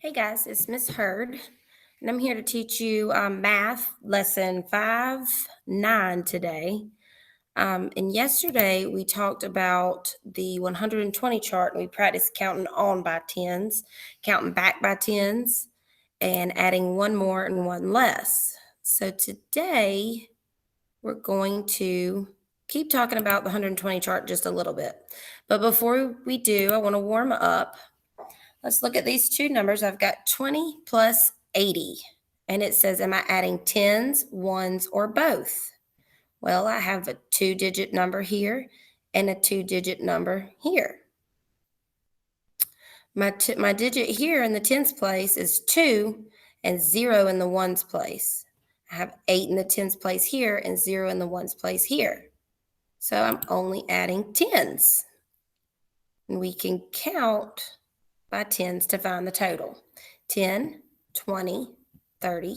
Hey guys, it's Miss Hurd, and I'm here to teach you math lesson 5-9 today. And yesterday we talked about the 120 chart and we practiced counting on by tens, counting back by tens, and adding one more and one less. So today we're going to keep talking about the 120 chart just a little bit. But before we do, I want to warm up. Let's look at these two numbers. I've got 20 plus 80. And it says, am I adding tens, ones, or both? Well, I have a 2-digit number here and a 2-digit number here. My digit here in the tens place is 2 and 0 in the ones place. I have 8 in the tens place here and 0 in the ones place here. So I'm only adding tens. And we can count by tens to find the total. 10, 20, 30,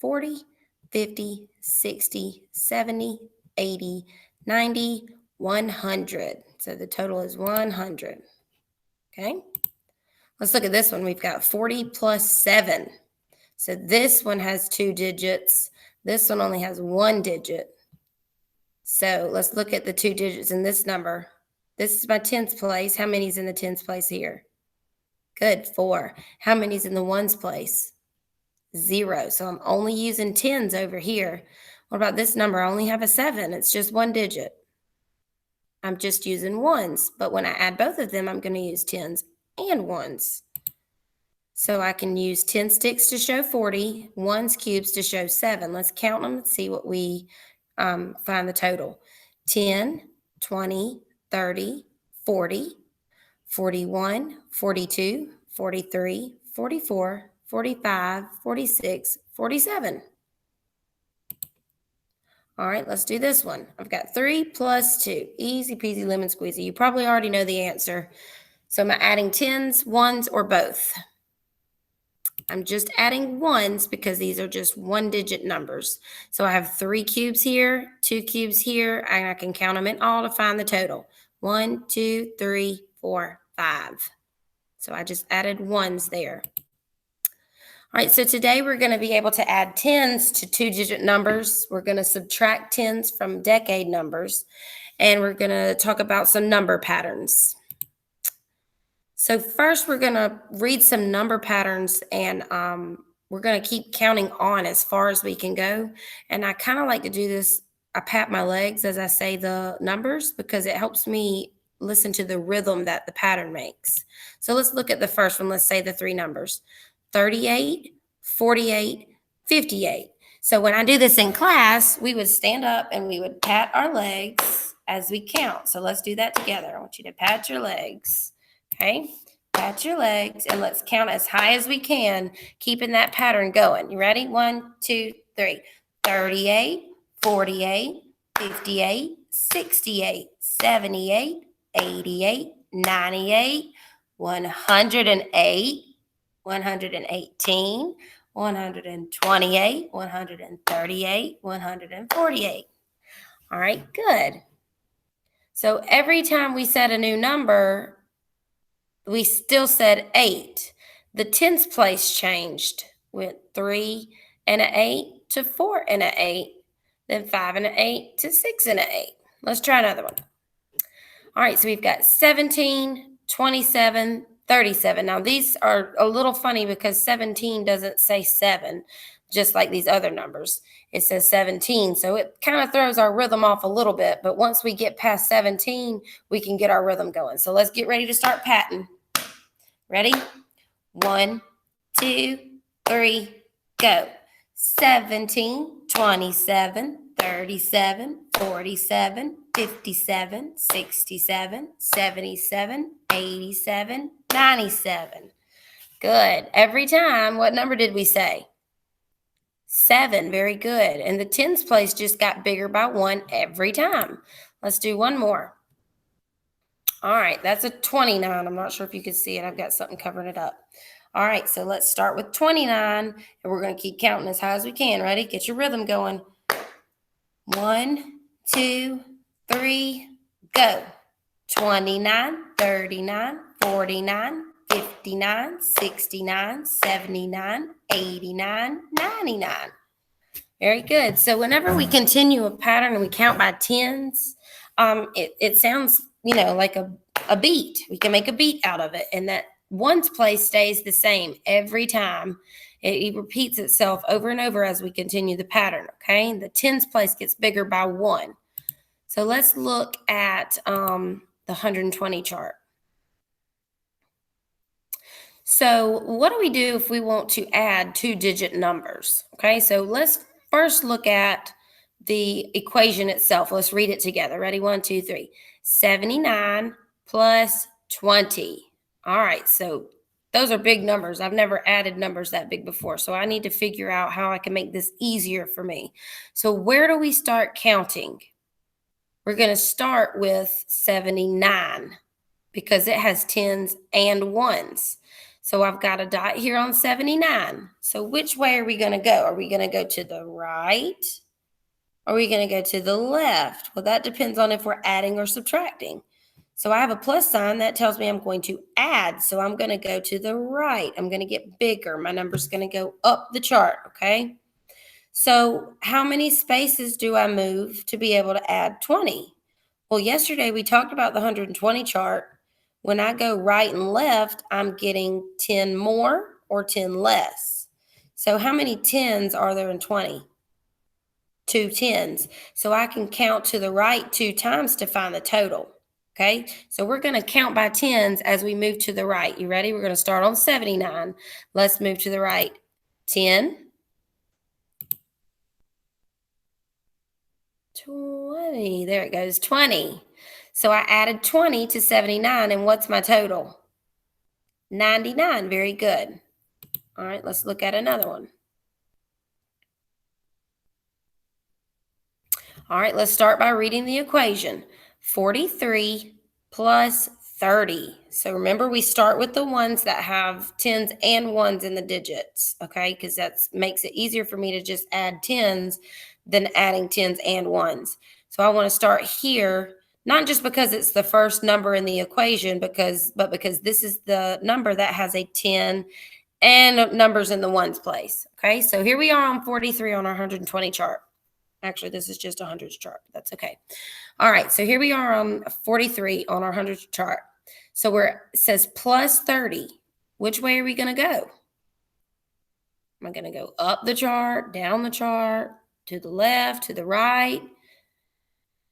40, 50, 60, 70, 80, 90, 100. So the total is 100. Okay? Let's look at this one. We've got 40 plus 7. So this one has 2 digits. This one only has 1 digit. So let's look at the 2 digits in this number. This is my tens place. How many is in the tens place here? Good, 4. How many's in the ones place? 0. So I'm only using tens over here. What about this number? I only have a 7. It's just 1 digit. I'm just using ones. But when I add both of them, I'm going to use tens and ones. So I can use 10 sticks to show 40, ones cubes to show 7. Let's count them and see what we find the total. 10, 20, 30, 40, 41, 42, 43, 44, 45, 46, 47. All right, let's do this one. I've got 3 plus 2. Easy peasy lemon squeezy. You probably already know the answer. So am I adding tens, ones, or both? I'm just adding ones because these are just 1-digit numbers. So I have 3 cubes here, 2 cubes here, and I can count them in all to find the total. 1, 2, 3, 4, 5. So I just added ones there. All right, so today we're going to be able to add tens to 2-digit numbers. We're going to subtract tens from decade numbers, and we're going to talk about some number patterns. So first, we're going to read some number patterns, and we're going to keep counting on as far as we can go. And I kind of like to do this. I pat my legs as I say the numbers because it helps me listen to the rhythm that the pattern makes. So let's look at the first one. Let's say the 3 numbers: 38, 48, 58. So when I do this in class, we would stand up and we would pat our legs as we count. So let's do that together. I want you to pat your legs. Okay, pat your legs and let's count as high as we can, keeping that pattern going. You ready? 1, 2, 3. 38, 48, 58, 68, 78, 88, 98, 108, 118, 128, 138, 148. All right, good. So every time we said a new number, we still said 8. The tens place changed. Went 3 and an 8 to 4 and an 8, then 5 and an 8 to 6 and an 8. Let's try another one. All right, so we've got 17, 27, 37. Now these are a little funny because 17 doesn't say 7, just like these other numbers. It says 17, so it kind of throws our rhythm off a little bit, but once we get past 17, we can get our rhythm going. So let's get ready to start patting. Ready? 1, 2, 3, go. 17, 27, 37, 47, 57, 67, 77, 87, 97. Good. Every time, what number did we say? 7. Very good. And the tens place just got bigger by 1 every time. Let's do one more. All right, that's a 29. I'm not sure if you can see it. I've got something covering it up. All right, so let's start with 29, and we're going to keep counting as high as we can. Ready? Get your rhythm going. 1, 2, 3, go. 29, 39, 49, 59, 69, 79, 89, 99. Very good. So whenever we continue a pattern and we count by tens, it sounds, like a beat. We can make a beat out of it. And that ones place stays the same every time. It repeats itself over and over as we continue the pattern, okay? The tens place gets bigger by 1. So let's look at the 120 chart. So what do we do if we want to add 2-digit numbers? Okay, so let's first look at the equation itself. Let's read it together. Ready? 1, 2, 3. 79 plus 20. All right, so those are big numbers. I've never added numbers that big before, so I need to figure out how I can make this easier for me. So where do we start counting? We're going to start with 79 because it has tens and ones. So I've got a dot here on 79. So which way are we going to go? Are we going to go to the right? Or are we going to go to the left? Well, that depends on if we're adding or subtracting. So I have a plus sign that tells me I'm going to add. So I'm going to go to the right. I'm going to get bigger. My number's going to go up the chart, okay? So how many spaces do I move to be able to add 20? Well, yesterday we talked about the 120 chart. When I go right and left, I'm getting 10 more or 10 less. So how many tens are there in 20? 2 tens. So I can count to the right 2 times to find the total. Okay, so we're going to count by tens as we move to the right. You ready? We're going to start on 79. Let's move to the right. 10, 20. There it goes, 20. So I added 20 to 79, and what's my total? 99. Very good. All right, let's look at another one. All right, let's start by reading the equation. 43 plus 30. So remember, we start with the ones that have tens and ones in the digits, okay? Because that makes it easier for me to just add tens than adding tens and ones. So I want to start here, not just because it's the first number in the equation, but because this is the number that has a 10 and numbers in the ones place, okay? So here we are on 43 on our 120 chart. Actually, this is just a hundreds chart. That's okay. All right, so here we are on 43 on our hundreds chart. So it says plus 30. Which way are we going to go? Am I going to go up the chart, down the chart, to the left, to the right?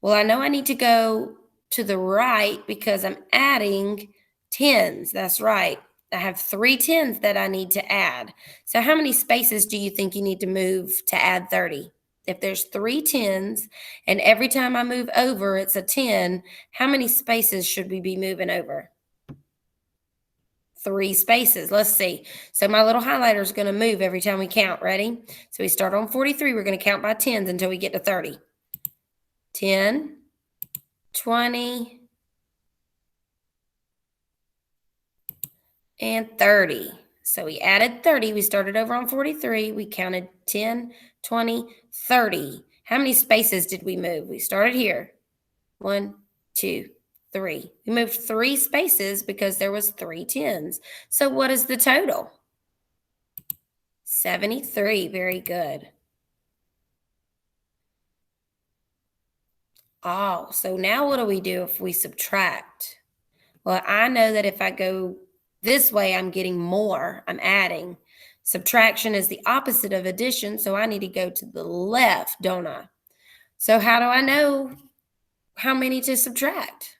Well, I know I need to go to the right because I'm adding tens. That's right. I have 3 tens that I need to add. So how many spaces do you think you need to move to add 30? If there's 3 tens and every time I move over, it's a 10, how many spaces should we be moving over? 3 spaces. Let's see. So my little highlighter is going to move every time we count. Ready? So we start on 43. We're going to count by tens until we get to 30. 10, 20, and 30. So we added 30. We started over on 43. We counted 10, 20, 30. How many spaces did we move? We started here. 1, 2, 3. We moved 3 spaces because there was 3 tens. So what is the total? 73. Very good. Oh, so now what do we do if we subtract? Well, I know that if I go this way, I'm getting more. I'm adding. Subtraction is the opposite of addition, so I need to go to the left, don't I? So how do I know how many to subtract?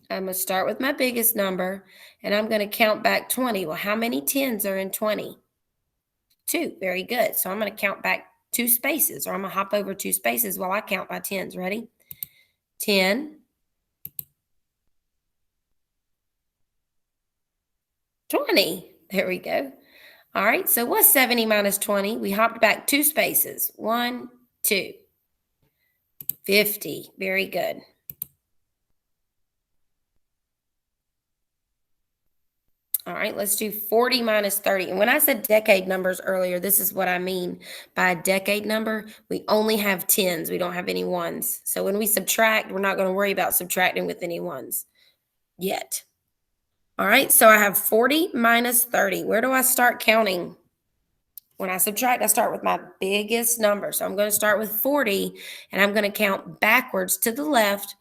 I'm going to start with my biggest number, and I'm going to count back 20. Well, how many tens are in 20? 2. Very good. So I'm going to count back 2 spaces, or I'm going to hop over 2 spaces while I count by tens. Ready? 10, 20. There we go. All right, so what's 70 minus 20? We hopped back 2 spaces. 1, 2. 50. Very good. All right, let's do 40 minus 30. And when I said decade numbers earlier, this is what I mean by a decade number. We only have tens. We don't have any ones. So when we subtract, we're not going to worry about subtracting with any ones yet. All right, so I have 40 minus 30. Where do I start counting? When I subtract, I start with my biggest number. So I'm going to start with 40, and I'm going to count backwards to the left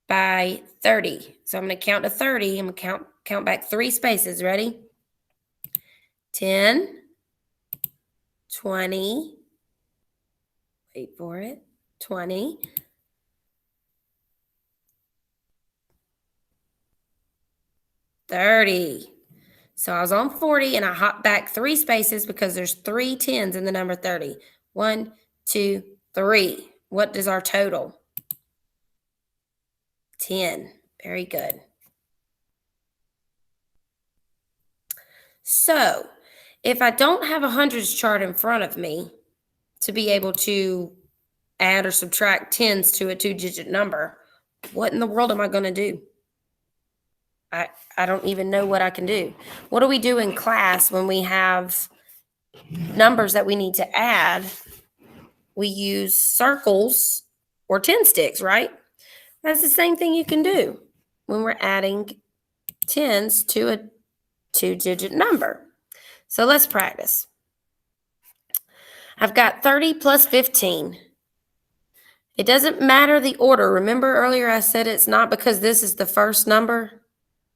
by 30. So I'm going to count to 30. I'm going to count back 3 spaces. Ready? 10, 20, wait for it, 20, 30. So I was on 40 and I hopped back 3 spaces because there's 3 10s in the number 30. 1, 2, 3. What is our total? 10. Very good. So if I don't have a hundreds chart in front of me to be able to add or subtract tens to a 2-digit number, what in the world am I going to do? I don't even know what I can do. What do we do in class when we have numbers that we need to add? We use circles or 10 sticks, right? That's the same thing you can do when we're adding tens to a 2-digit number. So let's practice. I've got 30 plus 15. It doesn't matter the order. Remember earlier I said it's not because this is the first number?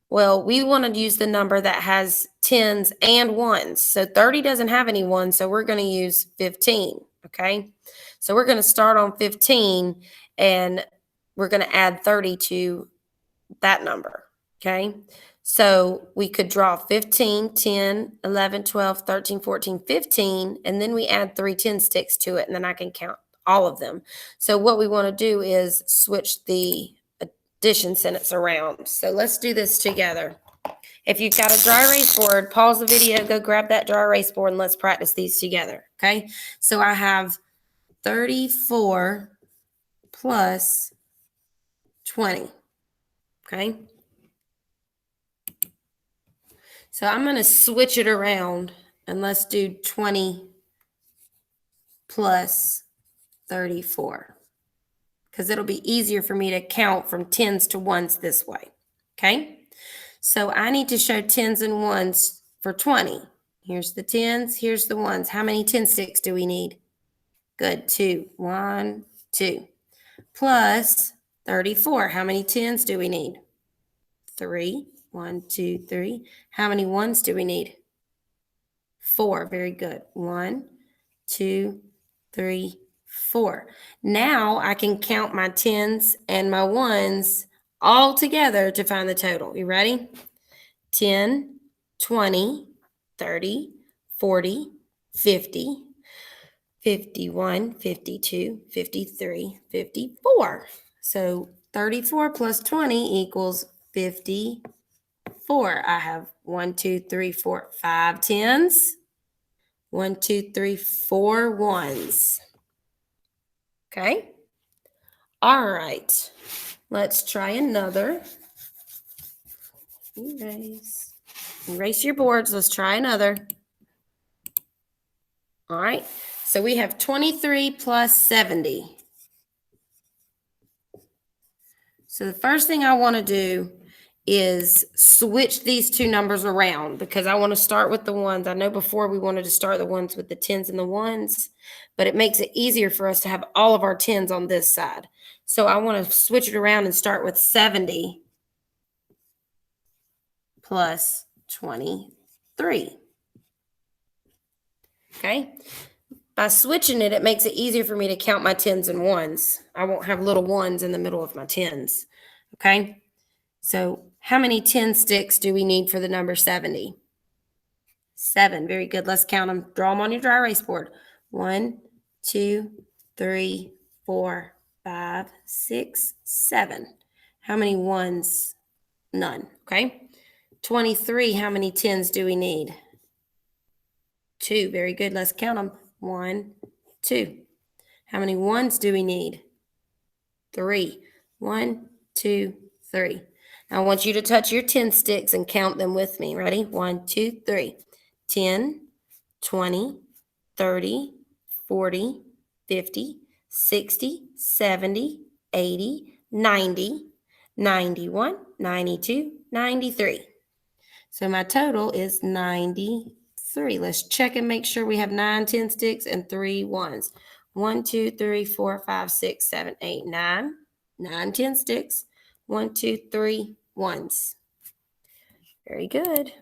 Well, we want to use the number that has tens and ones. So 30 doesn't have any ones, so we're going to use 15, okay? So we're going to start on 15, and we're going to add 30 to that number, okay? So we could draw 15, 10, 11, 12, 13, 14, 15, and then we add 3 10 sticks to it, and then I can count all of them. So what we want to do is switch the addition sentence around. So let's do this together. If you've got a dry erase board, pause the video, go grab that dry erase board, and let's practice these together, okay? So I have 34 plus 20, okay? So I'm going to switch it around, and let's do 20 plus 34, because it'll be easier for me to count from tens to ones this way, okay? So I need to show tens and ones for 20. Here's the tens, here's the ones. How many 10 sticks do we need? Good, 2. 1, 2. Plus 34. How many tens do we need? 3. 1, 2, 3. How many ones do we need? 4. Very good. 1, 2, 3, 4. Now I can count my tens and my ones all together to find the total. You ready? 10, 20, 30, 40, 50, 51, 52, 53, 54. So 34 plus 20 equals 54. I have 1, 2, 3, 4, 5 tens. 1, 2, 3, 4 ones. Okay. All right. Let's try another. Erase your boards. Let's try another. All right. So we have 23 plus 70. So the first thing I want to do is switch these two numbers around because I want to start with the ones. I know before we wanted to start the ones with the tens and the ones, but it makes it easier for us to have all of our tens on this side. So I want to switch it around and start with 70 plus 23. Okay. By switching it, it makes it easier for me to count my tens and ones. I won't have little ones in the middle of my tens. Okay. So how many 10 sticks do we need for the number 70? 7. Very good. Let's count them. Draw them on your dry erase board. 1, 2, 3, 4, 5, 6, 7. How many ones? None. Okay. 23. How many 10s do we need? 2. Very good. Let's count them. 1, 2. How many ones do we need? 3. 1, 2, 3. Now I want you to touch your 10 sticks and count them with me. Ready? 1, 2, 3. 10, 20, 30, 40, 50, 60, 70, 80, 90, 91, 92, 93. So my total is 93. Let's check and make sure we have 9 10 sticks and 3 ones. 1, 2, 3, 4, 5, 6, 7, 8, 9. 9 10 sticks. 1, 2, 3 ones. Very good.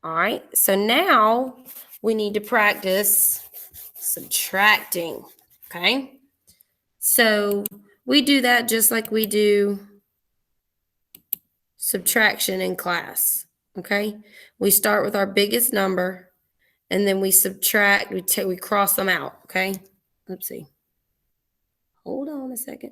All right, so now we need to practice subtracting, okay? So we do that just like we do subtraction in class, okay? We start with our biggest number, and then we subtract, we cross them out, okay? Let's see. Hold on a second.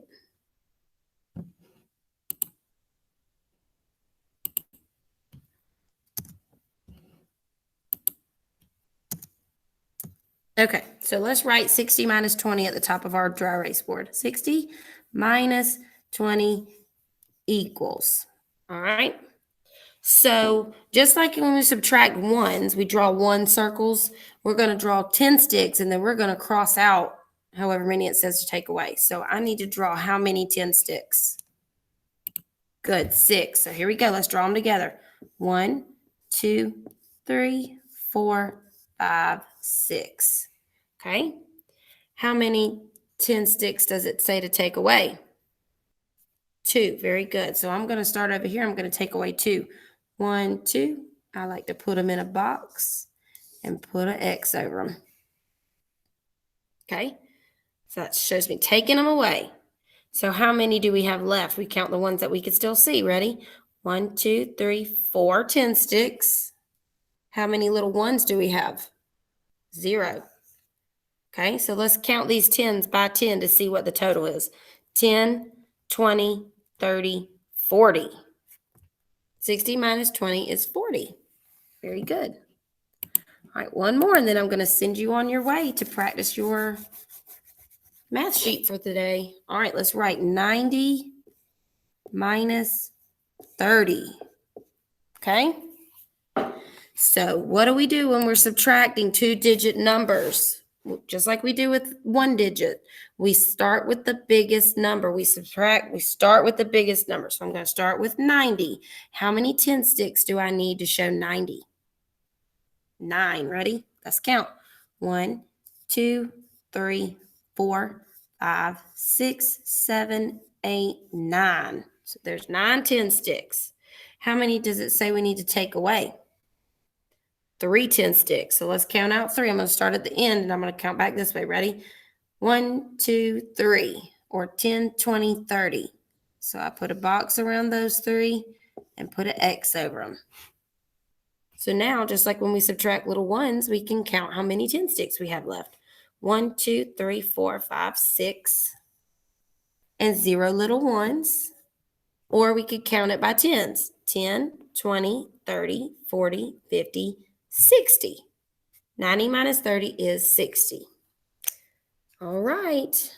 Okay, so let's write 60 minus 20 at the top of our dry erase board. 60 minus 20 equals. All right. So just like when we subtract ones, we draw 1 circles. We're going to draw 10 sticks, and then we're going to cross out however many it says to take away. So I need to draw how many 10 sticks? Good, 6. So here we go. Let's draw them together. 1, 2, 3, 4, 5, 6. Okay. How many 10 sticks does it say to take away? 2. Very good. So I'm going to start over here. I'm going to take away 2. 1, 2. I like to put them in a box and put an X over them. Okay. So that shows me taking them away. So how many do we have left? We count the ones that we can still see. Ready? 1, 2, 3, 4 10 sticks. How many little ones do we have? 0. Okay, so let's count these 10s by 10 to see what the total is. 10, 20, 30, 40. 60 minus 20 is 40. Very good. All right, one more, and then I'm going to send you on your way to practice your math sheet for today. All right, let's write 90 minus 30. Okay? So what do we do when we're subtracting 2-digit numbers? Just like we do with 1 digit. We start with the biggest number. We start with the biggest number. So I'm going to start with 90. How many 10 sticks do I need to show 90? 9. Ready? Let's count. 1, 2, 3, 4, 5, 6, 7, 8, 9. So there's 9 10 sticks. How many does it say we need to take away? 3 10 sticks. So let's count out 3. I'm going to start at the end, and I'm going to count back this way. Ready? 1, 2, 3, or 10, 20, 30. So I put a box around those 3 and put an X over them. So now, just like when we subtract little ones, we can count how many 10 sticks we have left. 1, 2, 3, 4, 5, 6, and 0 little ones. Or we could count it by tens. 10, 20, 30, 40, 50, 60. 90 minus 30 is 60. All right.